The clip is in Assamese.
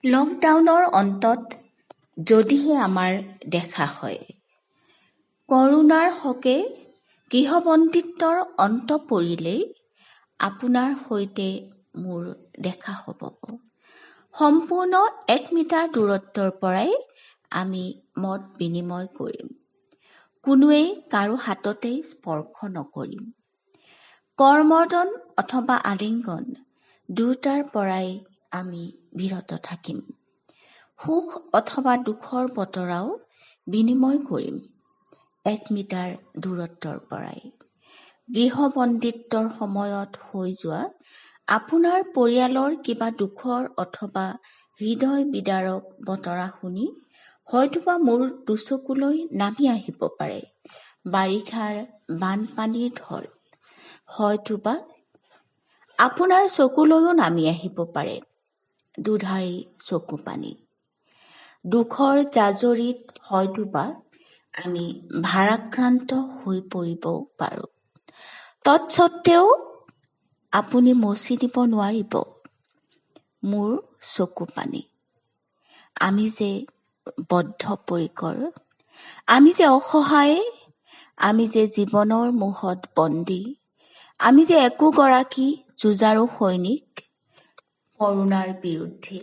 লকডাউনৰ অন্তত যদিহে আমাৰ দেখা হয়, কৰোনাৰ হকে গৃহবন্দীত্বৰ অন্ত পৰিলেই আপোনাৰ সৈতে মোৰ দেখা হ'ব। সম্পূৰ্ণ 1 মিটাৰ দূৰত্বৰ পৰাই আমি মত বিনিময় কৰিম। কোনোৱেই কাৰো হাততেই স্পৰ্শ নকৰিম। কৰমৰ্দন অথবা আলিংগন দুয়োটাৰ পৰাই আমি বিৰত থাকিম। সুখ অথবা দুখৰ বতৰাও বিনিময় কৰিম 1 মিটাৰ দূৰত্বৰ পৰাই। গৃহবন্দীত্বৰ সময়ত হৈ যোৱা আপোনাৰ পৰিয়ালৰ কিবা দুখৰ অথবা হৃদয় বিদাৰক বতৰা শুনি হয়তোবা মোৰ দুচকুলৈ নামি আহিব পাৰে বাৰিষাৰ বানপানীৰ ঢল। হয়তোবা আপোনাৰ চকুলৈও নামি আহিব পাৰে দুধাৰি চকু পানী। দুখৰ জাজৰিত হয়তোবা আমি ভাৰাক্ৰান্ত হৈ পৰিবও পাৰোঁ। তৎসত্বেও আপুনি মচি দিব নোৱাৰিব মোৰ চকু পানী। আমি যে বদ্ধপৰিকৰ, আমি যে অসহায়, আমি যে জীৱনৰ মোহত বন্দী, আমি যে একোগৰাকী যুঁজাৰু সৈনিক কৰোনাৰ বিৰুদ্ধে।